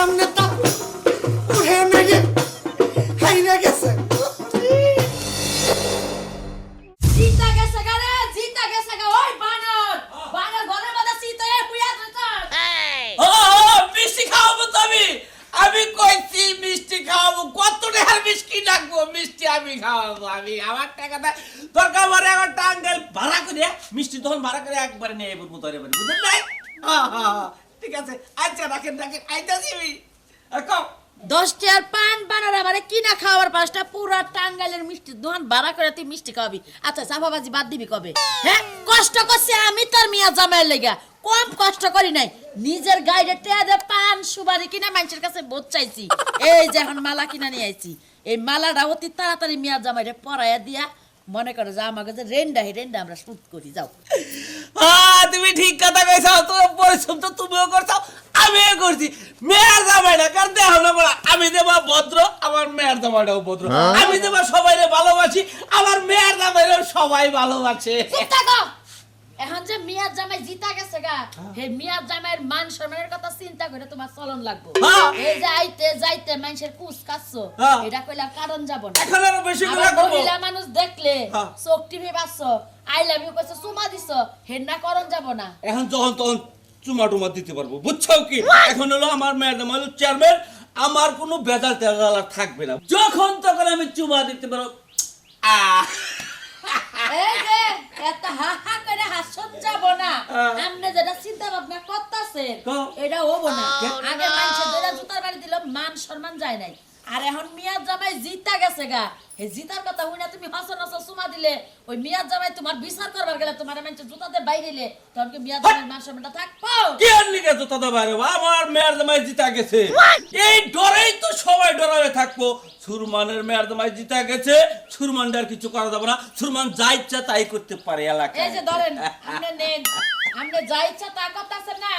সামনে তা উঠে নেগে হাইরে গেছে। জিতা গেছে গারে, জিতা গেছে গা। ওই বানর, বানর ঘরের মধ্যে চিতয়ে পুয়া দিত। ও মিষ্টি খাওয়াবো তো আমি কইছি মিষ্টি খাওয়াবো। কত টাকার মিষ্টি ডাকবো? মিষ্টি আমি খাওয়াবো। আমি আমার টাকাটা দরকার পড়ে আমার টাঙ্গেল ভাড়া করে মিষ্টি তখন ভাড়া করে একবারে নিয়ে বলবো তোরে বাড়ি, বুঝলেন নাই? ঠিক আছে, আচ্ছা রাখেন রাখেন, আইতাছি আমি। কও 10 টাকার পান বানর আমারে কিনা খাওয়ার পাঁচটা পুরা টাঙ্গাইলের মিষ্টি দোকান ভাড়া করে তুই মিষ্টি খাওয়াবি। আচ্ছা চাপাবাজি বাদ দিবি কবে? হ্যাঁ কষ্ট করছে আমি তোর মিয়া জামাইয়ের লেগা, কম কষ্ট করি নাই। নিজের গাইডে টেদে পান সুবারি কিনা মানুষের কাছে বোধ চাইছি। এই যে এখন মালা কিনা নিয়ে আইছি, এই মালাটা অতি তাড়াতাড়ি মিয়া জামাইরে পরাইয়া দিয়া মনে করো যে আমাকে যে রেন্ডা আমরা শুট করি। যাও তুমি ঠিক কথা কইছো। তোমার পরিশ্রম তো তুমিও করছো, আমিও করছি। মেয়ের জামাইটা কার দেহ না বলা, আমি দেবা ভদ্র, আমার মেয়ের জামাইটাও ভদ্র। আমি দেবা সবাইরে ভালোবাসি, আমার মেয়ের জামাইরাও সবাই ভালোবাসে। চুপ থাকো। এখন যে মিয়া জামাই জিতা গেছে গা, হে মিয়া জামাইয়ের মান সম্মানের কথা চিন্তা করে তোমার চলন লাগবো। এই যে আইতে যাইতে মানুষের কুস কাচ্ছো, এটা কইলা কারণ যাব না। এখন আরো বেশি করে করব। মহিলা মানুষ দেখলে চোখ টিভি বাসছো, আই লাভ ইউ কইছো, চুমা দিছো, হেন্না করণ যাব না। এখন যখন তখন চুমা টুমা দিতে পারবো, বুঝছো কি? এখন হলো আমার ম্যাডাম হলো চেয়ারম্যান, আমার কোনো বেজাল টেজাল আর থাকবে না। যখন তখন আমি চুমা দিতে পারবো। এই যে এত হা হা করে হাসন যাব না। আমনে যেটা চিন্তা ভাবনা করতাছেন এটা হবো না। আগে মানুষে যেটা জুতার বাড়ি দিল মান সম্মান যায় নাই, আর এখন মিয়া জামাই জিতা গেছে গা, এই জিতার কথা হইনা তুমি হাসন হাসন সুমা দিলে ওই মিয়া জামাই তোমার বিচার করবার গেলে তোমার মানুষে জুতাতে বাইরেলে তখন কি মিয়া জামাই মান সম্মানটা থাকবো? কি আর লিখে তো দাদা বাইরে আমার মেয়ের জামাই জিতা গেছে, এই ডরেই তো সবাই ডরাবে থাকবো। সুরমানের মেয়ের জামাই জিতা গেছে, সুরমানটা আর কিছু করা যাবে না। সুরমান যা ইচ্ছা তাই করতে পারে এলাকায়। এই যে ধরেন আপনি নেন, আপনি যা ইচ্ছা তা করতেছেন না।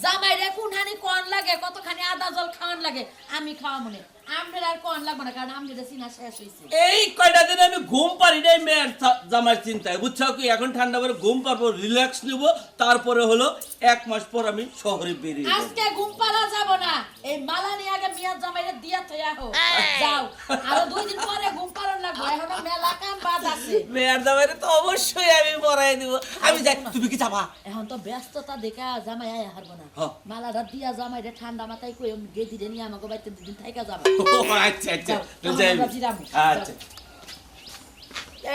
জামাই রে কোনখানি কোন লাগে, কতখানি আদা জল খাওয়ান লাগে আমি খাওয়া মনে, আমনের আর কোন লাগবে না, কারণ আমনের সিনা শেষ হইছে। এই কয়টা দিন আমি ঘুম পারি নাই মেয়ের জামাইয়ের চিন্তায়, বুঝছো কি? এখন ঠান্ডা করে ঘুম পারবো, রিল্যাক্স নিব, তারপরে হলো 1 মাস পর আমি শহরে বেরিয়ে যাব। আজকে ঘুম পারা যাব না, এই মালা নিয়ে আগে মিয়া জামাইরে দিয়া থইয়া হো। যাও, আর 2 দিন পরে ঘুম পারন লাগবে, এখনো মেলা কাম বাদ আছে। মেয়ের জামাইরে তো অবশ্যই আমি পরাই দিব। আমি যাই, তুমি কি যাবা? এখন তো ব্যস্ততা দেখা জামাই আয়া হারবো না। মালাটা দিয়া জামাইরে ঠান্ডা মাথায় কই গেদিরে নিয়ে আমাকে বাইতে 2 দিন থাইকা যাবে। আচ্ছা আচ্ছা যাই। আচ্ছা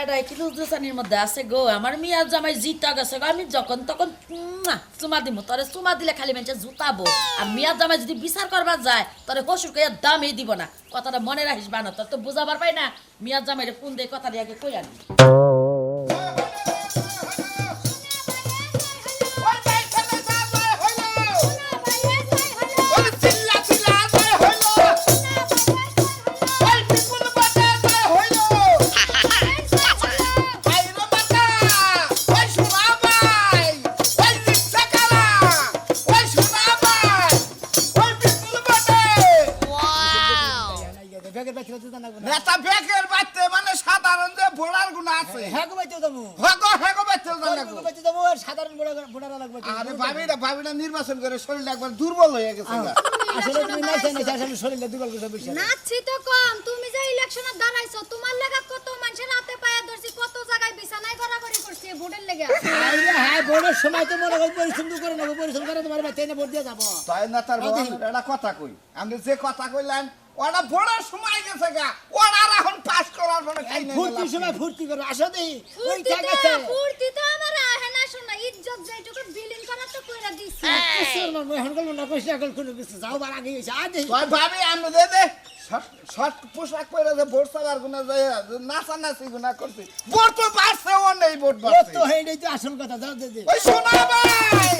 এটাই কি দুসানির মধ্যে আছে গো, আমার মিয়া জামাই জিতা গেছে গো, আমি যখন তখন চুমা দিমু, তোরে চুমা দিলে খালি মানুষে জুতাবো, আর মিয়া জামাই যদি বিচার করবার যায় তোরে কসুর কইয়া দামই দিব না। কথাটা মনে রাখিস বানো, তোর তো বুঝাবার পাই না। মিয়া জামাইরে ফোন দিয়ে কথাটা আগে কই আনি। নেতা বেকের বাচ্চা মানে সাধারণ যে ভোড়ার গুণ আছে। হ্যাগো বাইতে যাবো, হেগো বাচ্চা জানাগো। বাইতে যাবো, সাধারণ ভোটার লাগবে। আরে ভাবিনা নির্বাচন করে শরীরটা একবার দুর্বল হয়ে গেছে। আসলে তুমি নাইছে আসলে শরীরটা দুর্বল করে বসে। নাচছি তো কম, তুমি যে ইলেকশনে দাঁড়াইছো তোমার লাগা কত মানুষের হাতে পায়ে ধরছি, কত জায়গায় বিছানায় গড়াগড়ি করছি ভোটের লেগে। আরে হ্যাঁ ভোটের সময় তো মনে হয় পরিশ্রম করে নেবো, পরিশ্রম করে তোমার বাচ্চা এনে ভোট দিয়ে যাবো। তাই না তার এটা কথা কই, আমি যে কথা কইলাম ওরা ভোটের সময় গেছে গা, ওরা এখন পাস করার পরে খাই না। ফুর্তির সময় ফুর্তি করো, আসো দেই ওই ফুর্তি জায়গাতে তো আমার আহে না, শোনা ইজ্জত যেটুকু বিলিং করা তো কইরা দিছি। এখন গেল না কইছ না কোনো কিছু যাও বার আগে এসে আজ তাই ভাবি আমি দে শর্ট পোশাক পরে যে ভোট চালার গুনা যায় নাচানাচি গুনা করছি, ভোট তো বাড়ছে ও নেই, ভোট বাড়ছে তো হেই তো আসল কথা। যাও দে দে ওই শোনা ভাই,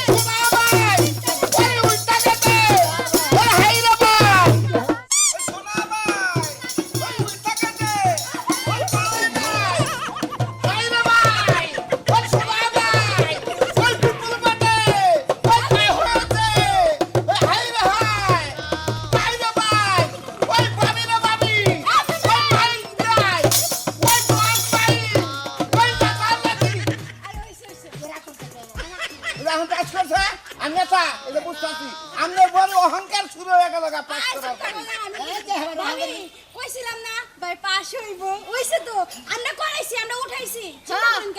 শোনা ভাই, ওই উল্টা গেছে, ওই হাইরা ভাই, ওই শোনা ভাই, ওই উল্টা গেছে, ওই পালে ভাই, হাইরা ভাই, ওই শোনা ভাই, ওই পিপল বাটে, ওই ভাই হয়েছে, ওই হাইরা ভাই, হাইরা ভাই, ওই ভাবি না ভাবি, ওই ভাই যাই, ওই ভাই ভাই, ওই দাদা নাকি। আরে ওইসে ওরা করতে এখন পাস করছে আর নেতা এটা বুঝতেছি আপনার বড় অহংকার শুরু হয়ে গেল পাস করার পরে। এই যে আমার ভাবি কইছিলাম না ভাই পাস হইব হইছে তো আমরা করাইছি আমরা উঠাইছি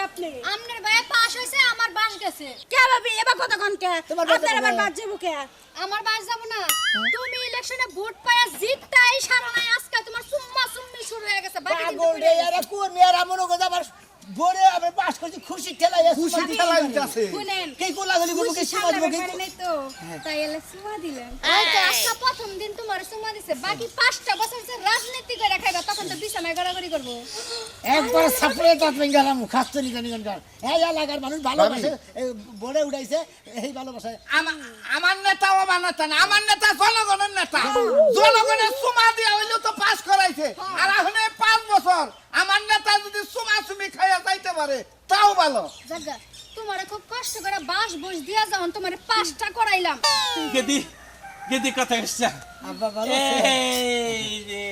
আপনি আমনের ভাই পাস হইছে আমার বাস গেছে কে ভাবি এবার কত কোন কে তোমার বাস আপনার যাবো আবার না। বাস যাবো কে আমার বাস যাব না তুমি ইলেকশনে ভোট পায়া জিততাই সারা নাই আজকে তোমার সুম্মা সুম্মি শুরু হয়ে গেছে বাকি কিন্তু পাগল রে এরা কোন মেয়েরা মনে করে আমার বড়ে আমি পাস করছি খুশি ঠেলাই খুশি ঠেলাই দিতেছে শুনেন কে কোলাগুলি করবো কে সিমা দিব কে নাই তো তাই এলে সুমা দিলেন ওই তো আজকে প্রথম দিন তোমার সুমা দিছে বাকি 5টা বছর যে রাজনীতি করে খাইবা তখন তো বিছানায় গড়াগড়ি করব একবার সাপড়ে দাঁত ভেঙে গেলাম খাচ্ছনি জানি গান এই এলাকার মানুষ ভালোবাসে বড়ে উঠাইছে এই ভালোবাসে আমার নেতাও আমার নেতা না আমার নেতা জনগণের নেতা জনগণের সুমা দিয়া হইলেও তো পাস করাইছে আর এখন এই 5 বছর আমার নেতা যদি সুমা সুমি খাইয়া যাইতে পারে তাও ভালো জাগা তোমারে খুব কষ্ট করে বাস বস দিয়া যখন তোমারে 5টা করাইলাম গেদি গেদি কথা এসছে আব্বা ভালো এই রে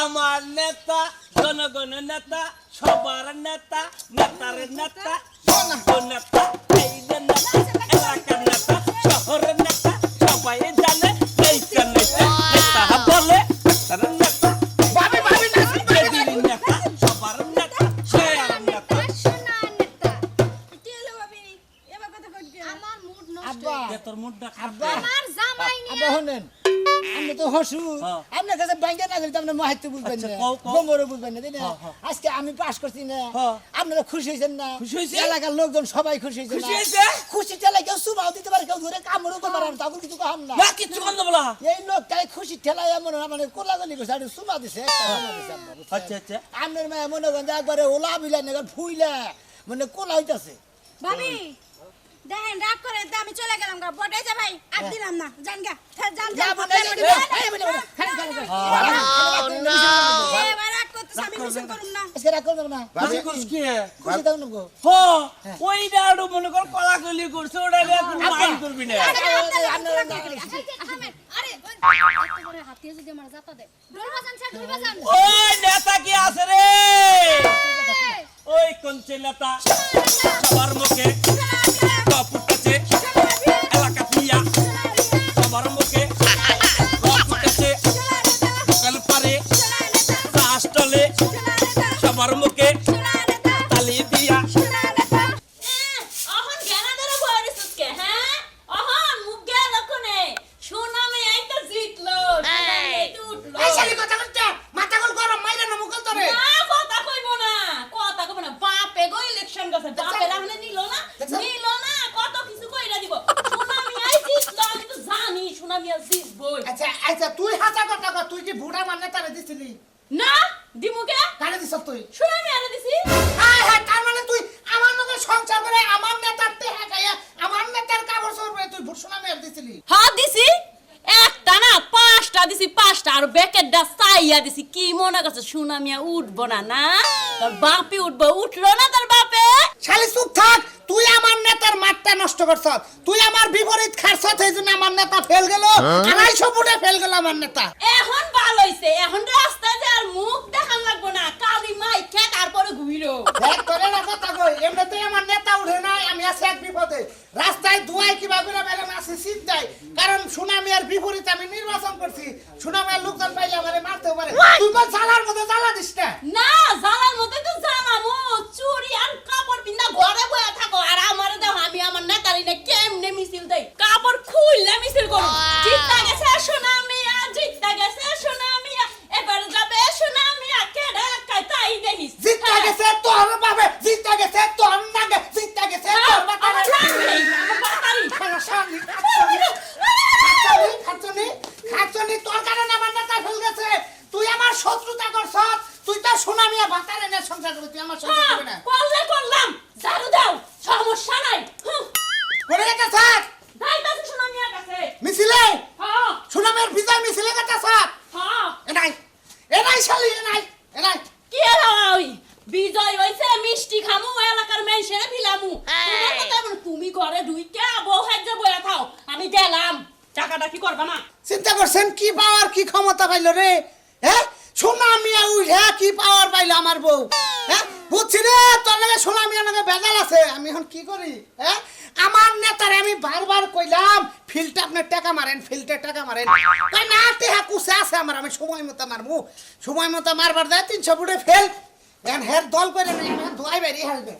আমার নেতা জনগণের নেতা সবার নেতা নেতার নেতা সবার নেতা এই যে নেতা এলাকার নেতা শহরের নেতা সবাই জানে এই যে নেতা নেতা বলে তার নেতা ভাবি ভাবি না গেদির নেতা সবার নেতা শেয়ার নেতা সোনা নেতা কি হলো ভাবি এবার কথা কই আমার মুড নষ্ট আব্বা যে তোর মুডটা আব্বা আমার জামাই আব্বা নিয়া শুনেন আমি তো হসু হ্যাঁ। আপনার কাছে ব্যাংকে না গেলে তো আপনি মাহিত্য বুঝবেন আচ্ছা, না কও, কও। গোমরও বুঝবেন না তাই না হ্যাঁ, হ্যাঁ। আজকে আমি পাস করছি না হ্যাঁ। আপনারা খুশি হয়েছেন না খুশি হয়েছে? এলাকার লোকজন সবাই খুশি হয়েছে খুশি না? হয়েছে? খুশি ঠেলায় কেউ সুবাও দিতে পারে কেউ ধরে কামড়ও করতে পারে না তখন কিছু কম না না কিচ্ছু বন্ধ বলা এই লোকটাই খুশি ঠেলায় এমন মানে কোলাগলি করছে আর সুমা দিছে একটা সুমা দিছে আপনার, বুঝছেন? আচ্ছা আচ্ছা আপনার মেয়ে মনে করেন যে একবারে ওলা বিলা নেগার ফুইলা মানে কোলা হইতাছে ভাবি দেখেন রাগ করে দে, আমি চলে গেলাম গা বটে যা ভাই আর দিলাম না জান গা জান যা জান বলে, এই বলে, বলে, খালি খালি খালি। এবার রাগ করতেছ আমি মিশন করুম না আজকে রাগ করবেন না খুশি খুশি কি খুশি থাকুন গো হো ওইটা আরো মনে কর কলাকলি করছে ওটা নিয়ে কোনো মাইন্ড করবি না আরে এত বড় হাতিয়ে যদি আমার জাতা দে ডোল বাজান স্যার ডোল বাজান ওই নেতা কি আছে রে ওই কোন নেতা সবার মুখে কপুটাছে এলাকা দিয়া সবার মুখে কপুটাছে কাল পারে রাষ্ট্রলে সবার মুখে তালি দিয়া অহন জ্ঞানা ধরে বইরে সুতকে হ্যাঁ অহন মুখ গেল কোনে সুনামে আইতা জিতলো সুনামে উঠলো এই শালি কথা কইতে মাথা গোল গরম মাইরা না মুকল তোরে না কথা কইব না কথা কইব না বাপে গো ইলেকশন গেছে বাপে রাহনে নিল না কত কিছু কইরা দিব সুনামি আই জিতলো আমি তো জানি সুনামি আই জিতবই আচ্ছা আচ্ছা তুই হাসা কথা কর তুই কি বুড়া মানে তারে দিছিলি না দিমুকে কারে দিছ তুই সুনামি আরে দিছি হ্যাঁ হ্যাঁ তার মানে তুই আমার লগে সংসার করে আমার নেতার টেহা গায়া আমার নেতার কাপড় চোপড় তুই ভূষণা মেরে দিছিলি হ্যাঁ দিছি একটা না 5টা দিছি 5টা আর ব্যাকেটটা চাইয়া দিছি কি মনে করছে সুনামিয়া উঠবো না না তোর বাপে উঠবো উঠলো না তোর বাপে শালি চুপ থাক তুই আমার নেতার মাঠটা নষ্ট করছ তুই আমার বিপরীত খারছত এই জন্য আমার নেতা ফেল গেল 250 ফুটে ফেল গেল আমার নেতা এখন ভালো হইছে এখন রাস্তায় যে আর মুখ দেখান লাগবো না কালি মাই খেয়ে তারপরে ঘুইরো দেখ তোরে না কথা কই এমনিতেই আমার নেতা উঠে নাই আমি আছি এক বিপদে রাস্তায় দুয়াই কিভাবে বেলা আছে চিন্তায় কারণ সুনামিয়ার বিপরীত আমি নির্বাচন করছি সুনামিয়ার লোকজন পাইলে আমারে মারতেও পারে তুই বল জ্বালার মধ্যে জ্বালা দিস না না জানার মধ্যে তো জানামো চুরি আর কাপড় পিন্দা ঘরে বয়া থাকো আর আমারে দাও আমি আমার নেতারি না কেমনে মিছিল দেই কাপড় খুললে মিছিল করো জিততা গেছে সুনামিয়া জিততা গেছে সুনামিয়া এবার যাবে সুনামিয়া কেডা কাইতাই দেখিস জিততে গেছে তোর বাবা জিততে গেছে তোর নাগে জিততে গেছে তোর বাবা খাচ্ছনি তোর কারণে আমার নেতা ফেল গেছে তুই আমার শত্রুতা করছ তুই তো সুনামিয়া ভাতারে না সংসার করবি তুই আমার সংসার করবি না করলাম ঝাড়ু দাও সমস্যা নাই করে গেছে স্যার যাইতাছে সুনামিয়ার কাছে মিছিলে হ্যাঁ সুনামের বিজয় মিছিলে গেছে স্যার হ্যাঁ এনাই শালি এনাই কি ওই বিজয় হইছে মিষ্টি খামু এলাকার মেনশনে বিলামু তোমার কথা বল তুমি ঘরে ঢুইকা বউ হাজ্জা বয়া থাও আমি গেলাম টাকাটা কি করবা না চিন্তা করছেন কি পাওয়ার কি ক্ষমতা পাইল রে হ্যাঁ সোনা মিয়া উঠে কি পাওয়ার পাইলো আমার বউ হ্যাঁ বুঝছি রে তোর লাগে সোনা মিয়া নাকি বেজাল আছে আমি এখন কি করি হ্যাঁ আমার নেতারে আমি বারবার কইলাম ফিল্টে আপনার টাকা মারেন ফিল্টে টাকা মারেন তাই না টেহা কুসে আছে আমার আমি সময় মতো মারমু সময় মতো মারবার দেয় 300 ফুটে ফেল এখন হের দল করে নেই ধোয়াই বেরিয়ে হাসবে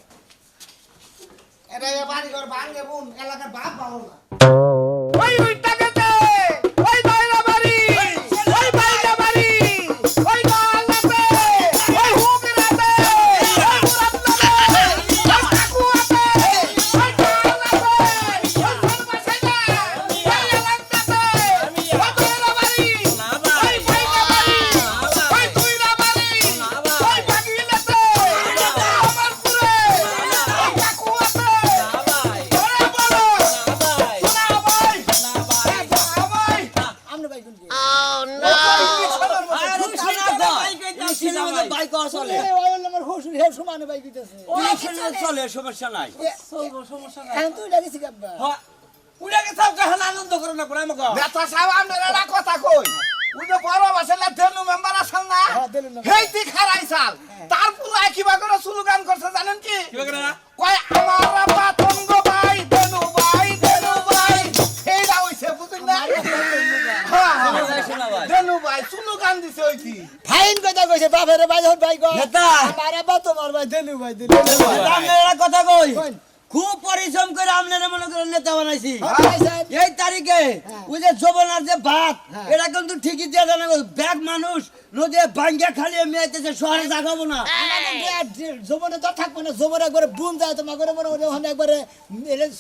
এটা বাড়ি ঘর ভাঙে বোন এলাকার বাপ ভালো না ওই উইটা গেছে ওই দয়রা বাড়ি ওই বাইরা বাড়ি ওই গালাতে ওই হুগরাতে ওই মুরাদতে ওই কাকুয়াতে ওই গালাতে ওই সরবাসেনা ওই এলাকাতে ওই দয়রা বাড়ি ওই বাইরা বাড়ি ওই দুইরা বাড়ি ওই বাগিলাতে আমার পুরে ওই কাকুয়াতে ওরে বলো সোনা ভাই আমরা ভাই কোন আমার হসুর হে সমানে ভাই কইতেছে চলে সমস্যা নাই এখন তুই লাগিস কি আব্বা উড়ে গেছে যখন আনন্দ করে না করে আমাকে নেতা সাহেব আপনারা একটা কথা কই ওই যে বড় বাসেলা দেনু মেম্বার আছেন না হ্যাঁ, দেনু মেম্বার। হেইতি খারাই সাল তার পুরো কিবা করে স্লোগান করছে জানেন কি কিবা করে? কয় আমার আব্বা তঙ্গ ভাই দেনু ভাই এইটা হইছে বুঝুন না হ্যাঁ, শোনা ভাই। দেনু ভাই স্লোগান দিছে ওইটি ফাইন কথা কইছে বাপের ভাই যখন ভাই কয় নেতা। আমার আব্বা তোমার ভাই দেনু ভাই আপনারা কথা কই কই। খুব পরিশ্রম করে আপনারা মনে করেন নেতা বানাইছি হ্যাঁ। এই তারিখে ওই যে যৌবনার যে ভাত এটা কিন্তু ঠিকই দিয়ে জানা ব্যাগ মানুষ নদী ভাঙ্গা খালি মেয়েতেছে শহরে জাগাবো না জমনে তো থাকবো না জমনে একবারে বুন যায় তোমার করে মনে হয় ওখানে একবারে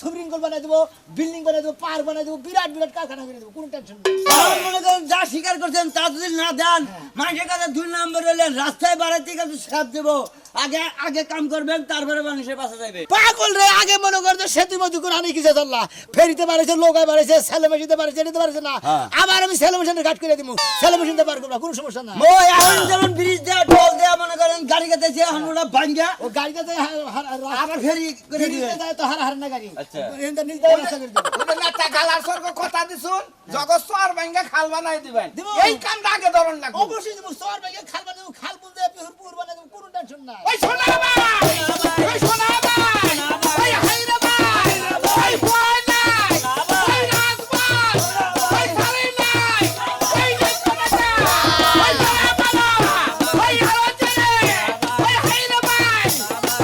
সুপ্রিম কোর্ট বানাই দেবো বিল্ডিং বানাই দেবো পার বানাই দেবো বিরাট কারখানা করে দেবো কোনো টেনশন নেই আমার মনে করেন যা স্বীকার করছেন তা যদি না দেন মানুষের কাছে 2 নম্বর হলে রাস্তায় বাড়াতে গেলে সাপ দেবো আগে কাম করবেন তারপরে মানুষের পাশে যাবে পাগল রে আগে মনে করতো সেতু মধু করে আনি কিসে চললা ফেরিতে বাড়াইছে লোকায় বাড়াইছে ছেলে মেশিনতে বাড়াইছে এটাতে বাড়াইছে না আবার আমি ছেলে মেশিনের ঘাট করে দিব ছেলে মেশিনতে পার করবো কোনো সমস্যা না ওই এখন যেমন ব্রিজ দেয়া টোল দেয়া মনে করেন গাড়ি কাটাইছে এখন ওরা ভাঙ্গা ও গাড়িতে আবার ফেরি করে দিবে তো হার না গাড়ি আচ্ছা। নিজ দায় রাস্তা করে দিবে ওই যে নেতা গালার সর্গ কথা দিছুন জগৎ আর ভাঙ্গা খাল বানাই দিবেন দিব। এই কামটা আগে ধরন লাগবে অবশ্যই দেবো সর ভাই খাল বানাই দেবো খাল বুনতে পুর বানাই দেবো কোনো টেনশন নাই ওই সোনা ভাই ওই সোনা ভাই ওই হাইরা ভাই ওই ভয় নাই ওই রাজবাস ওই খালি নাই ওই নেতা ওই সোনা ওই হারাজে ওই হাইরা ভাই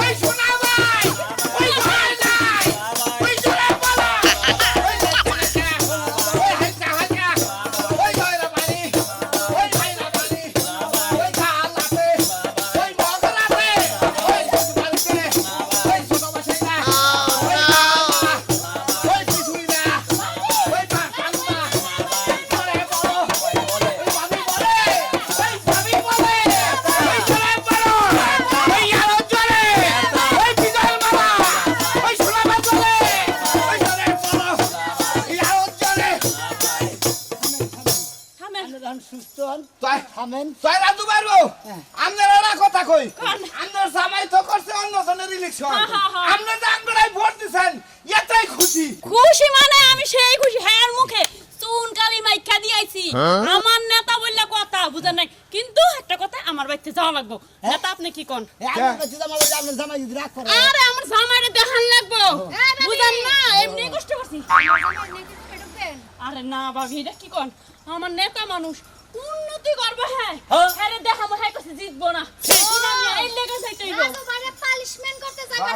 ওই সোনা ভাই ওই ভয় নাই ওই সোনা ওই নেতা ওই হাইরা ওই দয়রা বাড়ি ওই হাইরা বাড়ি ওই খালাতে ওই মগরাতে ওই বাড়িতে ওই ছোট বাসাইনা ওই বাবা ওই পিছুইনা ওই কাকান্না করে বড় ওই ভাবি বলে ওই ভাবি বলে ওই ছেলে বড় ওই আরো জলে ওই বিজয় মামা ওই সোনামা জলে ওই ছেলে বড় ওই আরো জলে আপনি যখন সুস্থ হন তাই থামেন তাই রাজু বাইরো আপনারা একটা কথা কই আপনার জামাই তো করছে অন্য জনের ইলেকশন আপনি যে আপনারাই ভোট দিছেন এটাই খুশি খুশি মানে আমি সেই খুশি হ্যাঁ মুখে চুন কালি মাইকা দিয়েছি আমার নেতা বললে কথা বুঝেন নাই কিন্তু একটা কথা আমার বাড়িতে যাওয়া লাগবো নেতা আপনি কি কোন আপনার কাছে আপনার জামাই যদি রাগ করে আরে আমার জামাইরে দেখান লাগবো বুঝেন না এমনি কষ্ট করছি আরে না ভাবি এটা কি কোন আমার নেতা মানুষ উন্নতি করবে হ্যাঁ আরে দেখাবো হ্যাঁ কাছে জিতবো না এই লেগে যাইতেইবো তোমারে পানিশমেন্ট করতে যাবে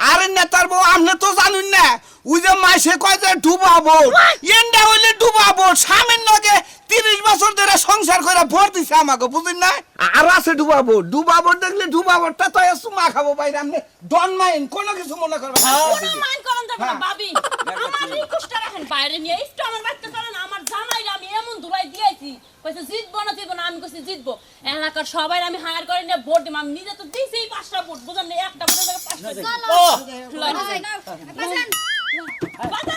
আরে নেতার বউ আপনি তো জানুন না ওই যে মাসে কয় যে ডুবাবো এন্ডা হইলে ডুবাবো সামনের লগে 30 বছর ধরে সংসার করে ভোট দিছে আমাকে বুঝিন না আর আছে ডুবাবো দেখলে ডুবাবোটা তো সুমা খাবো বাইরে আপনি ডন মাইন কোনো কিছু মনে করবেন না কোনো মান করন যাবে না ভাবি আমার রিকোয়েস্ট রাখেন বাইরে নিয়ে একটু আমার বাড়িতে চলেন আমার জামাইরা আমি এমন দুলাই দিয়েছি কইছে জিতবো না আমি কইছি জিতবো এলাকার সবাই আমি হায়ার করে নিয়ে ভোট দিম আমি নিজে তো দিয়েছি 5টা ভোট বুঝেন না একটা ভোটের জায়গায় 5টা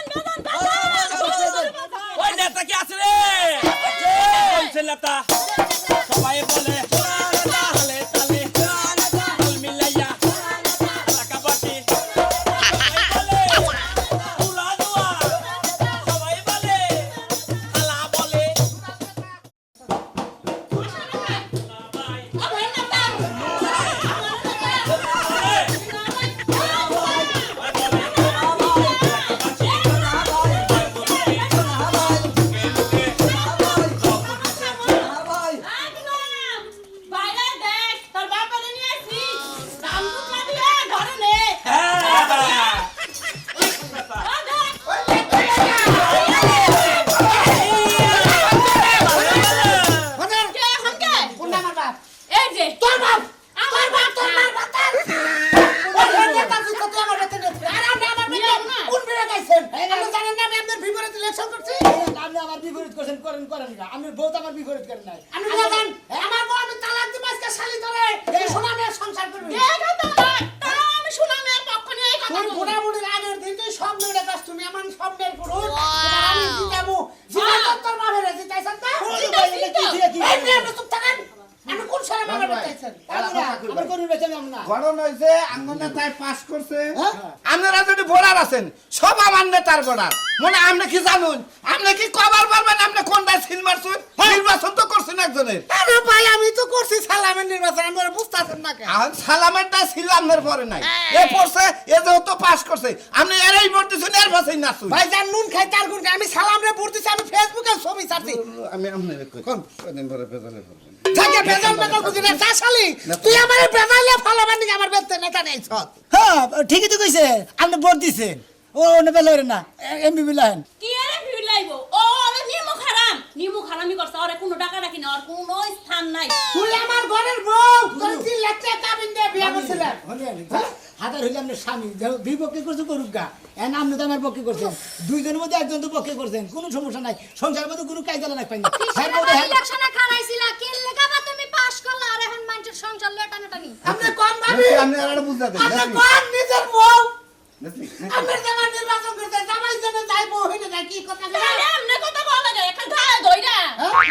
ওই নেতা কি আছে রে বলছে নেতা সবাই বলে তালে তালে তাল মিলাইয়া টাকাবাটি সবাই বলে তুলা দুয়া সবাই বলে হালা বলে বানাইছেন আপনি জানেন না আমি আপনার বিপরীত ইলেকশন করছি আপনি আমার বিপরীত করছেন করেন না আমি বউ তো আমার বিপরীত করেন নাই আমি জানেন আমার বউ আমি তালাক দিব আজকে শালি ধরে এই সোনা মেয়ের সংসার করবি আমি শুনাম এর পক্ষ নিয়ে এই কথা তুই বুড়াবুড়ির আগের দিন তুই সব মেয়েটা কাছ তুমি আমার সব মেয়ের পুরুষ তোমার আমি জিতাবো জিতাই তোর বাপের জিতাইছেন না এই মেয়ে আপনি চুপ থাকেন আমি কোন সারা মামলা করতেছেন আমার করুন বেঁচে আমি না গঠন হয়েছে আঙ্গনা তাই পাস করছে আপনারা যদি ভোটার আছেন সব আমার নেতার ভোটার মনে আপনি কি জানুন আপনি কি কবার পারবেন আপনি কোনটা সিল মারছেন নির্বাচন তো করছেন একজনের আরে ভাই আমি তো করছি সালামের নির্বাচন আমরা বুঝতাছেন না কেন এখন সালামেরটা ছিল আপনার পরে নাই এ পড়ছে এ যেহেতু পাস করছে আপনি এরাই ভোট দিচ্ছেন এর পাশেই নাচুন ভাই জান নুন খাই তার গুণ খাই, আমি সালামরে ভোট দিছি আমি ফেসবুকে ছবি ছাড়ছি আমি আপনার কোন কদিন ধরে পেছনে পড়বেন থাকে বেজাল বেজাল বুঝি না যা শালি তুই আমারে বেজালে ফালাবার নিকে আমার বেতে নেতা নেই ছত হ্যাঁ ঠিকই তো কইছে আপনি ভোট দিছেন ও নেবে লরেন না এমবি বিলাইন কি এর ভিড় লাইবো ও ওরে নিমু খারামি করছে ওরে কোনো টাকা রাখি না ওর কোনো স্থান নাই তুই আমার ঘরের বউ তোর 3 লাখ টাকা কাবিন দিয়ে বিয়া করছিলেন হাজার হইলে আপনার স্বামী বিপক্ষে করছে করুক গা এন আপনি তো আমার পক্ষে করছেন দুইজনের মধ্যে একজন তো পক্ষে করছেন কোনো সমস্যা নাই সংসারের মধ্যে কোনো কায়দা না পাই না ইলেকশনে খারাইছিলা কি লেগাবা তুমি পাস করলা আর এখন মানুষের সংসার লেটানাটানি আপনি কোন ভাবি আপনি আর বুঝাতে আপনি কোন নিজের বউ আপনি জামাই নির্বাচন করতে জামাই জন্য যাই বউ হইলে না কি কথা বলে আরে এমনে কথা বলা যায় একটা গায়ে দইরা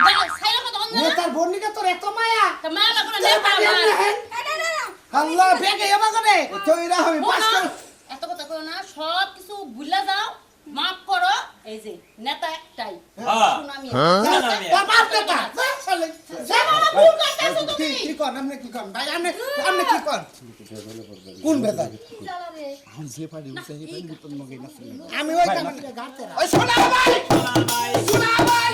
যা ছাইরা কথা বন্ধ না তার বোননিকে তোর এত মায়া তা মা না করে তোর নেতা বাড়ি আমার এমনি হেন? আল্লাহ বেগে এবা করে তো এরা হবে পাস শোনো, কর এত কথা কইও না সব কিছু ভুলে যাও মাফ করো এই যে নেতা একটাই হ্যাঁ। শুনামি তোর বাপ নেতা যা শালি যা বাবা ভুল করতেছো কি তুমি কি কর আপনি কি কর ভাই আপনি কি কর কোন বেজাল এখন যে পারি উঠে এই পারি নতুন মগে নাচলে আমি ওই কারণে গাড়তে ওই সোনা ভাই সোনা ভাই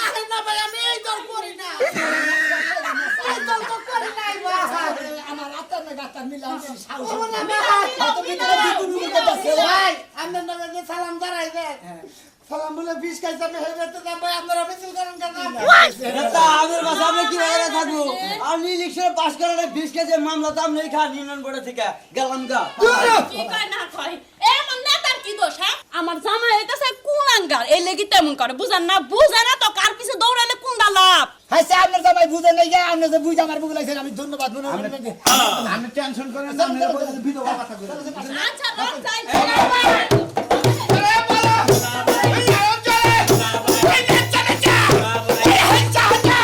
আরে না ভাই আমি এই দল করি না এই দল তো করি নাই ভাই আমার আত্মার না গাতার মিলাম সাহস ও না ভাই আপনার নামে সালাম দাঁড়াই দেন সালাম বলে 20 খাইছে আমি হেরেতে যাম ভাই আপনারা মিছিল করেন কেন নেতা আমাদের কাছে আপনি কি বাইরে থাকবো আপনি ইলেকশনে পাস করার 20 কেজি মামলা তো আপনি খান ইউনিয়ন বোর্ডে থেকে গেলাম গা কি কয় না কয় এমন নেতার কি দোষ হ্যাঁ আমার জামাই হইতাছে কুলাঙ্গার এই লাগি তেমন করে বুঝান না বুঝে না তো কার পিছে দৌড়াইলে কোনটা লাভ হ্যাঁ সে আপনার জামাই বুঝেন নাই গা আপনি যে বুঝে আমার বুঝে লাইছেন আমি ধন্যবাদ মনে করি আমি টেনশন করেন না আপনারা বিধবা কথা করেন আচ্ছা রক যাই আরে বলো এই আও চলে এই নেচা নেচা এই হাইচা হাইচা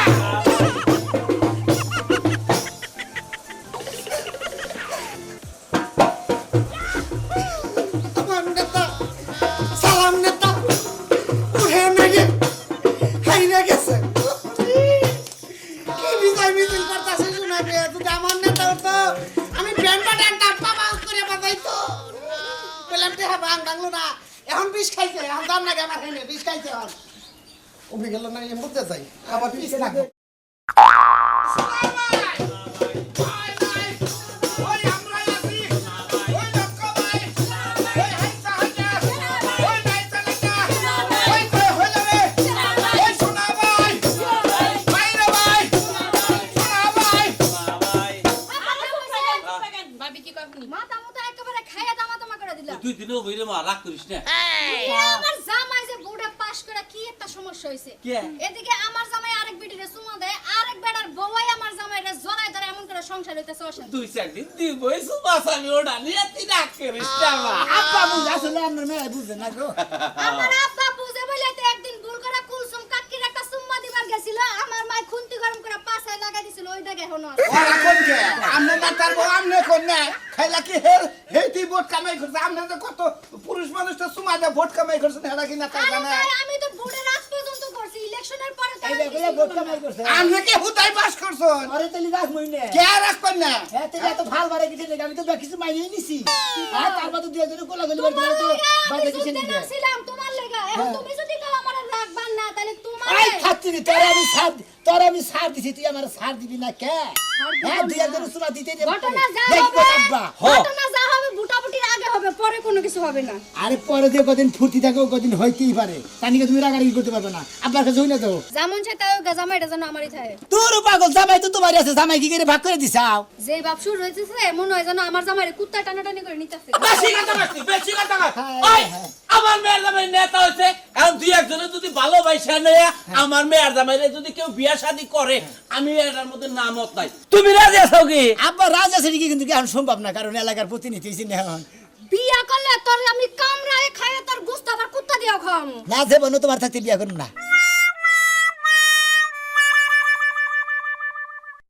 আমার নেতা সালাম নেতা উঠে নাকি হাইরা গেছে কি বিজয় মিছিল করতেছে শোনা গে তুই আমার নেতা তো আমি ব্যান্ড বাজান টাপা বাউস করে বাজাইতো বললাম তে ভাঙ ভাঙলো না এখন বিষ খাইছে এখন দাম না আমার খাইলে বিষ খাইছে এখন উঠে গেল না এম বুঝতে চাই আবার বিষ না ওই আমরা আছি ওই লক্ষ্য ভাই ওই হাইচা হাইচা ওই নাইচা নাইচা ওই কই হই যাবে ওই সোনা ভাই ভাইরে ভাই সোনা ভাই ভাবি কি কয় মাথা মতো একেবারে খাইয়া দামা করে দিলা তুই দিনও বইরে মা রাগ করিস না আমার জামাই যে বুড়া পাস করে কি একটা সমস্যা হইছে এদিকে আমার জামাই আরেক বিটিরে চুমা দেয় আরেক বেটার বউই আমার জামাইরে জড়াই ধরে এমন করে সংসার হইতেছে অশান্তি তুই চাকরি দিবই সুবাস আমি ওটা নিয়ে তুই রাগ করিস না মা আপা বুঝে আসলে আপনার মেয়ে বুঝে না গো আমার আব্বা বুঝে বলে তো একদিন ভুল করে কুলসুম কাকির একটা চুম্মা দিবার গেছিল আমার মাই খুন্তি গরম করে পাছায় লাগাই দিছিল ওই দাগে এখনো আছে ওরা কোন কে আমনে নেতার বউ আমনে কোন না খাইলা কি হেতি ভোট কামাই করছে আমনে তো কত পুরুষ মানুষ তো সুমাদে ভোট কামাই করছে হেডা কি নেতা আরে জানে ভাই, আমি তো বুড়ে রাত পর্যন্ত করছি ইলেকশনের পরে তো এই আমি দেখো কিছুই ভোট করলাম না। কামাই করছে আমনে কি হুদাই পাস করছন আরে তেলি রাখ মইনে কে রাখবেন না হ্যাঁ তেলি এত ভাল বারে কিছু লেগে আমি তো কিছু মাইনেই নিছি আর তারপর তো দুই জনে কোলা গলি তোমার বাড়ি তো লাগা বাইরে আমি কিছু যুদ্ধে নিবে নামছিলাম তোমার লাগা এখন তুমি যদি কাও আমার রাগ থাকবার না তাহলে তোমার আই খাচ্ছি নি, তোর আমি সার দিছি, তুই আমার সার দিবি না কে? হ্যাঁ, দুই একজন সুমা দিতে দে। ঘটনা যা দেখ হবে তোর আব্বা। ঘটনা যা হবে বুটাবুটির আগে হবে, পরে কোনো কিছু হবে না। আরে পরে যে কদিন ফুর্তি থাকে ও কদিন হইতেই পারে, তানিকে তুমি রাগারাগি করতে পারবে না। আব্বার কাছে হই না তো। যেমন চাই তাই জামাইটা যেন আমারই থাকে। তোর পাগল জামাই তো তোমারই আছে, জামাই কি করে ভাগ করে দিছাও? যে বাপ শুরু হয়েছে মনে হয় যেন আমার জামাইরে কুত্তা টানাটানি করে নিতেছে। বেশি কথা বলছিস, বেশি কথা বল। হ্যাঁ, ওই, হ্যাঁ। আমার মেয়ের জামাই নেতা হয়েছে, এখন দুই একজনে যদি ভালোবাসা নেয়, আমার মেয়ের জামাইরে যদি কেউ বিয়া শাদী করে, আমি এটার মধ্যে নামত নাই। তুমি রাজি আছো কি? আব্বা রাজা সেটি কিন্তু কি এখন সম্ভব না, কারণ এলাকার প্রতিনিধি চিনি এখন। বিয়া করলে তোর আমি কামড়ায় খাইয়ে তোর গোস্ত আবার কুত্তা দিয়েও খাওয়ামু। না যে বনো তোমার থাকতে বিয়া করুন না।